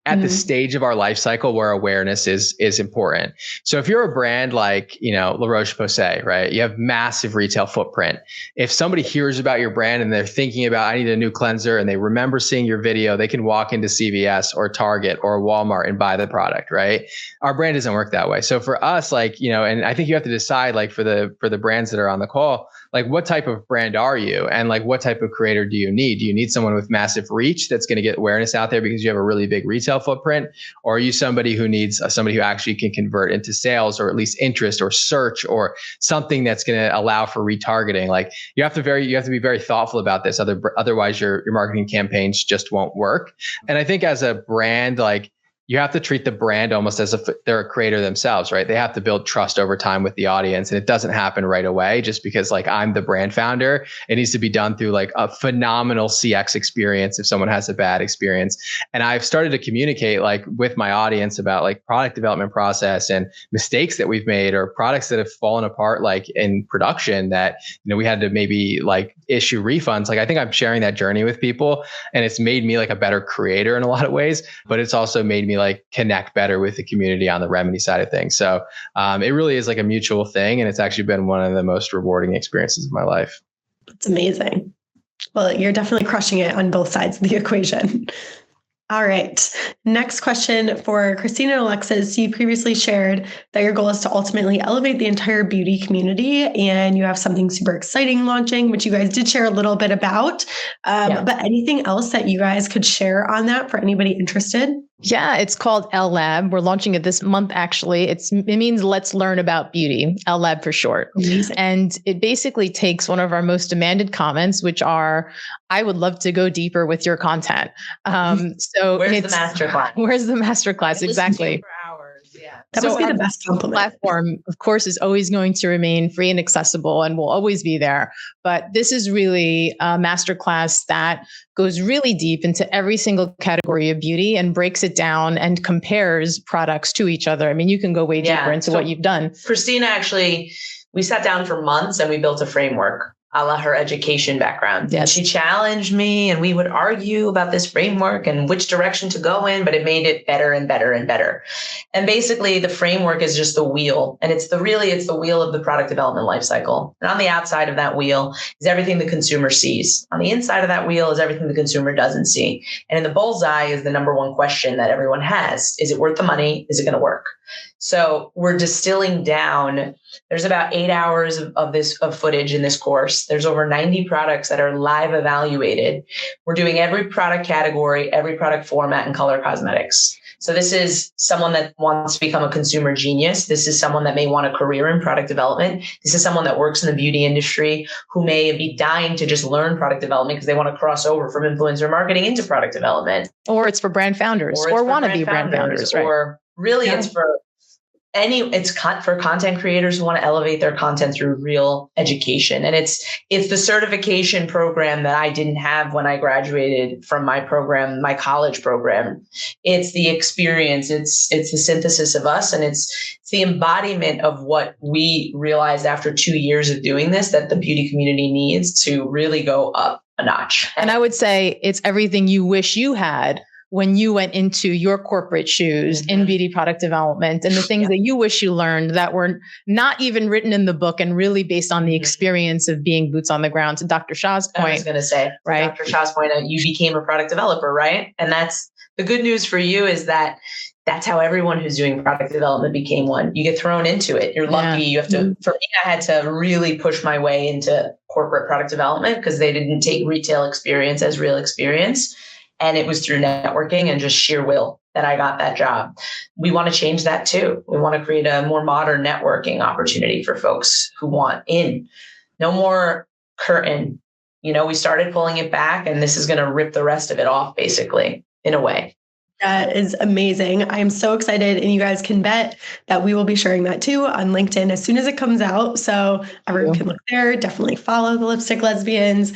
at the stage of our life cycle where awareness is important. So if you're a brand like, La Roche-Posay, right? You have massive retail footprint. If somebody hears about your brand and they're thinking about, I need a new cleanser, and they remember seeing your video, they can walk into CVS or Target or Walmart and buy the product, right? Our brand doesn't work that way. So for us, and I think you have to decide, like for the brands that are on the call, like what type of brand are you? And like what type of creator do you need? Do you need someone with massive reach that's going to get awareness out there because you have a really big retail footprint? Or are you somebody who needs somebody who actually can convert into sales, or at least interest or search, or something that's going to allow for retargeting? Like you have to be very thoughtful about this. Otherwise your marketing campaigns just won't work. And I think as a brand, like, you have to treat the brand almost as if they're a creator themselves, right? They have to build trust over time with the audience. And it doesn't happen right away just because like I'm the brand founder. It needs to be done through like a phenomenal CX experience if someone has a bad experience. And I've started to communicate like with my audience about like product development process and mistakes that we've made, or products that have fallen apart like in production that, we had to maybe like issue refunds. Like I think I'm sharing that journey with people, and it's made me like a better creator in a lot of ways, but it's also made me like connect better with the community on the Remedy side of things. So it really is like a mutual thing. And it's actually been one of the most rewarding experiences of my life. It's amazing. Well, you're definitely crushing it on both sides of the equation. All right. Next question for Christina and Alexis. You previously shared that your goal is to ultimately elevate the entire beauty community, and you have something super exciting launching, which you guys did share a little bit about. But anything else that you guys could share on that for anybody interested? Yeah, it's called L-Lab. We're launching it this month, actually. It means Let's Learn About Beauty, L-Lab for short. Amazing. And it basically takes one of our most demanded comments, which are, I would love to go deeper with your content. So where's the masterclass? Where's the masterclass? Exactly. That must be the best compliment. Platform, of course, is always going to remain free and accessible and will always be there. But this is really a masterclass that goes really deep into every single category of beauty and breaks it down and compares products to each other. I mean, you can go way deeper into what you've done. Christina, actually, we sat down for months and we built a framework a la her education background. Yes. And she challenged me, and we would argue about this framework and which direction to go in, but it made it better and better and better. And basically the framework is just the wheel, and it's the wheel of the product development lifecycle. And on the outside of that wheel is everything the consumer sees. On the inside of that wheel is everything the consumer doesn't see. And in the bullseye is the number one question that everyone has. Is it worth the money? Is it going to work? So we're distilling down. There's about 8 hours of footage in this course. There's over 90 products that are live evaluated. We're doing every product category, every product format, and color cosmetics. So this is someone that wants to become a consumer genius. This is someone that may want a career in product development. This is someone that works in the beauty industry who may be dying to just learn product development because they want to cross over from influencer marketing into product development. Or it's for brand founders or want to be brand founders. Right? Or really it's for for content creators who want to elevate their content through real education. And it's the certification program that I didn't have when I graduated from my program, my college program. It's the experience. It's the synthesis of us. And it's the embodiment of what we realized after 2 years of doing this, that the beauty community needs to really go up a notch. And I would say it's everything you wish you had when you went into your corporate shoes in beauty product development, and the things that you wish you learned that were not even written in the book and really based on the experience of being boots on the ground. To Dr. Shah's point, I was going to say, right? Dr. Shah's point, you became a product developer, right? And that's the good news for you, is that that's how everyone who's doing product development became one. You get thrown into it. You're lucky. You have to, for me, I had to really push my way into corporate product development because they didn't take retail experience as real experience. And it was through networking and just sheer will that I got that job. We want to change that too. We want to create a more modern networking opportunity for folks who want in. No more curtain. We started pulling it back, and this is going to rip the rest of it off, basically, in a way. That is amazing. I am so excited, and you guys can bet that we will be sharing that too on LinkedIn as soon as it comes out. So everyone can look there. Definitely follow the Lipstick Lesbians.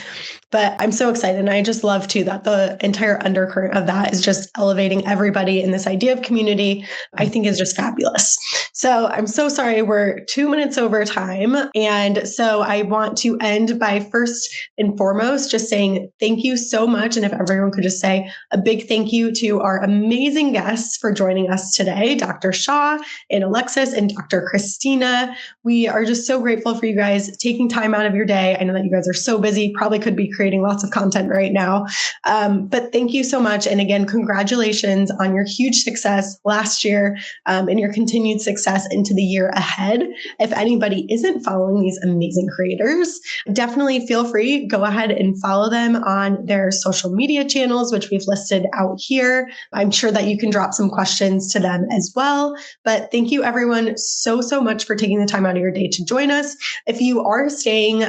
But I'm so excited. And I just love too that the entire undercurrent of that is just elevating everybody. And this idea of community, I think, is just fabulous. So I'm so sorry we're 2 minutes over time. And so I want to end by first and foremost just saying thank you so much. And if everyone could just say a big thank you to our amazing guests for joining us today, Dr. Shah and Alexis and Dr. Christina. We are just so grateful for you guys taking time out of your day. I know that you guys are so busy, probably could be creating lots of content right now. But thank you so much. And again, congratulations on your huge success last year and your continued success into the year ahead. If anybody isn't following these amazing creators, definitely feel free, go ahead and follow them on their social media channels, which we've listed out here. I'm sure that you can drop some questions to them as well. But thank you everyone so much for taking the time out of your day to join us. If you are staying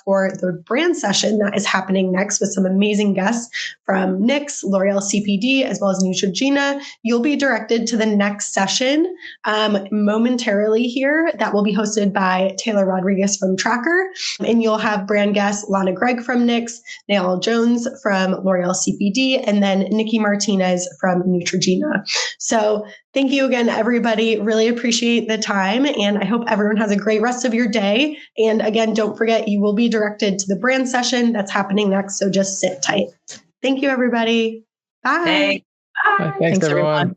for the brand session that is happening next with some amazing guests from NYX, L'Oreal CPD, as well as Neutrogena, you'll be directed to the next session momentarily here that will be hosted by Taylor Rodriguez from Traackr. And you'll have brand guests Lana Gregg from NYX, Nail Jones from L'Oreal CPD, and then Nikki Martinez from Neutrogena. So thank you again, everybody. Really appreciate the time. And I hope everyone has a great rest of your day. And again, don't forget, you will be directed to the brand session that's happening next. So just sit tight. Thank you, everybody. Bye. Hey. Thanks everyone.